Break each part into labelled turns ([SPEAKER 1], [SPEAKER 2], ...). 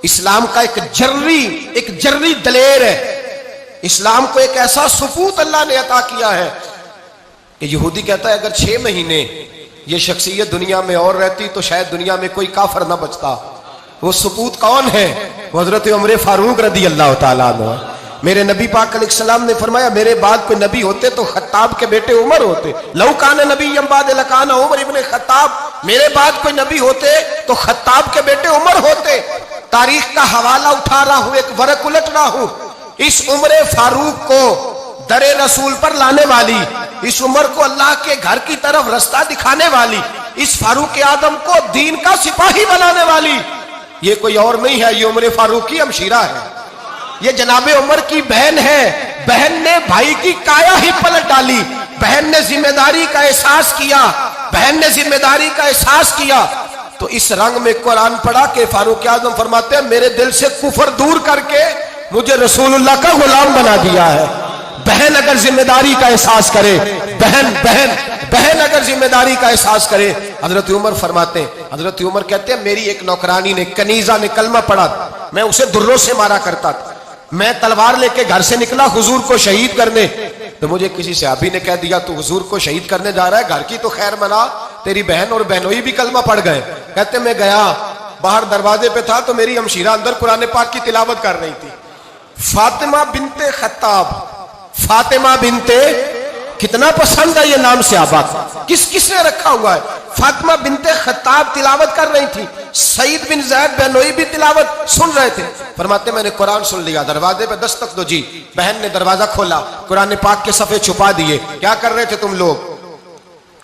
[SPEAKER 1] इस्लाम का एक जर्री दलेर है। इस्लाम को एक ऐसा सुपूत अल्लाह ने अता किया है कि यहूदी कहता है अगर 6 महीने ये शख्सियत दुनिया में और रहती तो शायद दुनिया में कोई काफर ना बचता। वो सुपूत कौन है? हजरत उमर फारूक रदी अल्लाह ताला अन्हु। मेरे नबी पाक अलैहिस्सलाम ने फरमाया मेरे बाद कोई नबी होते तो खत्ताब के बेटे उमर होते। लौ कान नबी बाद लकाना उमर इब्ने खत्ताब, मेरे बाद कोई नबी होते तो खत्ताब के बेटे उमर होते। तारीख का हवाला उठा रहा हूं, एक वरक उलट रहा हूं। इस उमर फारूक को दरे रसूल पर लाने वाली, इस उमर को अल्लाह के घर की तरफ रास्ता दिखाने वाली, इस फारूक आदम को दीन का सिपाही बनाने वाली ये कोई और नहीं है, ये उमर फारूक की हमशीरा है। ये जनाबे उमर की बहन है। बहन ने भाई की काया ही पलट डाली। बहन ने जिम्मेदारी का एहसास किया, बहन ने जिम्मेदारी का एहसास किया तो इस रंग में कुरान पढ़ा के फारूक आजम फरमाते हैं मेरे दिल से कुफर दूर करके मुझे रसूलुल्लाह का गुलाम बना दिया है। बहन अगर जिम्मेदारी का एहसास करे, बहन अगर जिम्मेदारी का एहसास करे। हजरत उमर फरमाते हैं, हजरत उमर कहते हैं मेरी एक नौकरानी ने कनीजा ने कलमा पढ़ा, मैं उसे दुर्रों से मारा करता था। मैं तलवार लेके घर से निकला हुजूर को शहीद करने, तो मुझे किसी सहाबी ने कह दिया तू हुजूर को शहीद करने जा रहा है, घर की तो खैर मना, तेरी बहन और बहनोई भी कलमा पढ़ गए। कहते मैं गया, बाहर दरवाजे पे था तो मेरी हमशीरा अंदर कुरान पाक की तिलावत कर रही थी। फातिमा बिनते खत्ताब, फातिमा बिनते, कितना पसंद है ये नाम सहाबा, किस किसने रखा हुआ है। फातिमा बिनते खत्ताब तिलावत कर रही थी, सईद बिन ज़ैद बहनोई भी तिलावत सुन रहे थे। फरमाते मैंने कुरान सुन लिया, दरवाजे पे दस्तक दो जी। बहन ने दरवाजा खोला, कुरान पाक के सफ़े छुपा दिए। क्या कर रहे थे तुम लोग?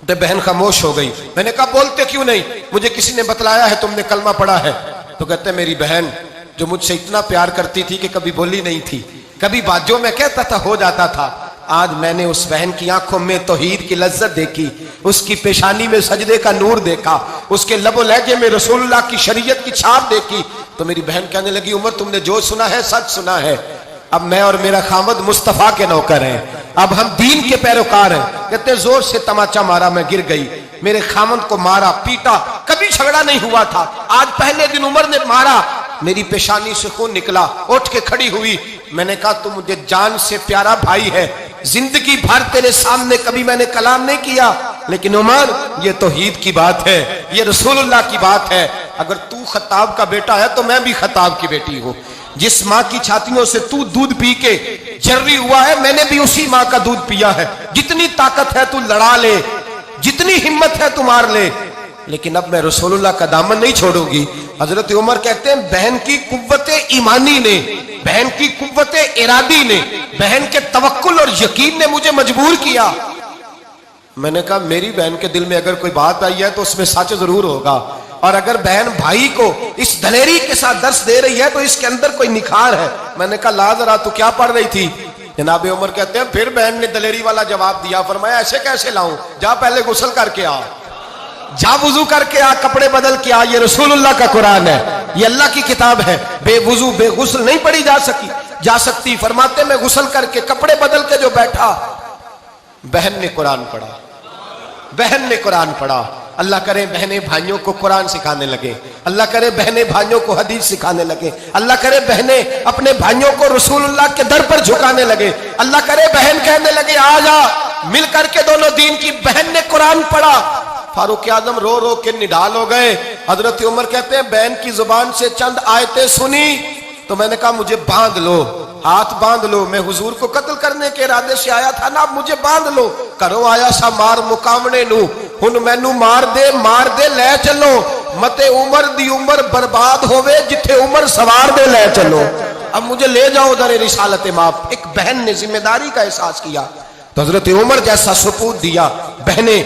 [SPEAKER 1] तो बहन खामोश हो गई। मैंने कहा बोलते क्यों नहीं? मुझे किसी ने बतलाया है तुमने कलमा पढ़ा है। तो कहते मेरी बहन जो मुझसे इतना प्यार करती थी कि कभी बोली नहीं थी, कभी बात जो मैं कहता था हो जाता था, आज मैंने उस बहन की आंखों में तौहीद की लज्जत देखी, उसकी पेशानी में सजदे का नूर देखा, उसके लबो लहजे में रसूलुल्लाह की शरीयत की छाप देखी। तो मेरी बहन कहने लगी उमर तुमने जो सुना है सच सुना है। अब मैं और मेरा खामद मुस्तफा के नौकर हैं, अब हम दीन के पैरोकार हैं। कहते जोर से तमाचा मारा, मैं गिर गई, मेरे खामद को मारा पीटा, कभी झगड़ा नहीं हुआ था, आज पहले दिन उमर ने मारा, मेरी पेशानी से खून निकला, उठ के खड़ी हुई। मैंने कहा तू मुझे जान से प्यारा भाई है, जिंदगी भर तेरे सामने कभी मैंने कलाम नहीं किया, लेकिन उमर ये तौहीद की बात है, ये रसूलुल्लाह की बात है। अगर तू खत्ताब का बेटा है तो मैं भी खत्ताब की बेटी हूँ। जिस माँ की छातियों से तू दूध पी के जर्री हुआ है, मैंने भी उसी माँ का दूध पिया है। जितनी ताकत है तू लड़ा ले, जितनी हिम्मत है तू मार ले, लेकिन अब मैं रसूलुल्लाह का दामन नहीं छोड़ूंगी। हजरत उमर कहते हैं बहन की कुव्वत ईमानी ने, बहन की कुव्वत इरादी ने, बहन के तवक्कुल और यकीन ने मुझे मजबूर किया। मैंने कहा मेरी बहन के दिल में अगर कोई बात आई है तो उसमें सच जरूर होगा, और अगर बहन भाई को इस दलेरी के साथ दर्श दे रही है तो इसके अंदर कोई निखार है। मैंने कहा ला जरा तू क्या पढ़ रही थी? जनाब उमर कहते हैं फिर बहन ने दलेरी वाला जवाब दिया, फरमाया ऐसे कैसे लाऊं, जा पहले गुस्ल करके आ, जा वुजू करके आ, कपड़े बदल के आ, ये रसूलुल्लाह का कुरान है, ये अल्लाह की किताब है, बेवुजू बेगुस्ल नहीं पढ़ी जा सकती। फरमाते मैं गुस्ल करके कपड़े बदल के जो बैठा, बहन ने कुरान पढ़ा, बहन ने कुरान पढ़ा। अल्लाह करे बहनें भाइयों को कुरान सिखाने लगे, अल्लाह करे बहनें भाइयों को हदीस सिखाने लगे, अल्लाह करे बहनें अपने भाइयों को रसूलुल्लाह के दर पर झुकाने लगे, अल्लाह करे बहन कहने लगे आ जा मिल करके दोनों दीन की। बहन ने कुरान पढ़ा, फारूक आजम रो रो के निढाल हो गए। हजरत उमर कहते हैं बहन की जुबान से चंद आयतें सुनी तो मैंने कहा मुझे बांध लो, हाथ बांध लो, मैं हुजूर को कत्ल करने के इरादे से आया था ना, अब मुझे बांध लो। करो आया सा मार मुकामने नू, हुन मैनू मार दे ले चलो, मते उमर दी उमर बर्बाद होवे जिथे उमर सवार दे ले चलो। अब मुझे ले जाओ दर रिसालत माप। एक बहन ने जिम्मेदारी का एहसास किया तो हजरत उमर जैसा सुपूत दिया। बहनें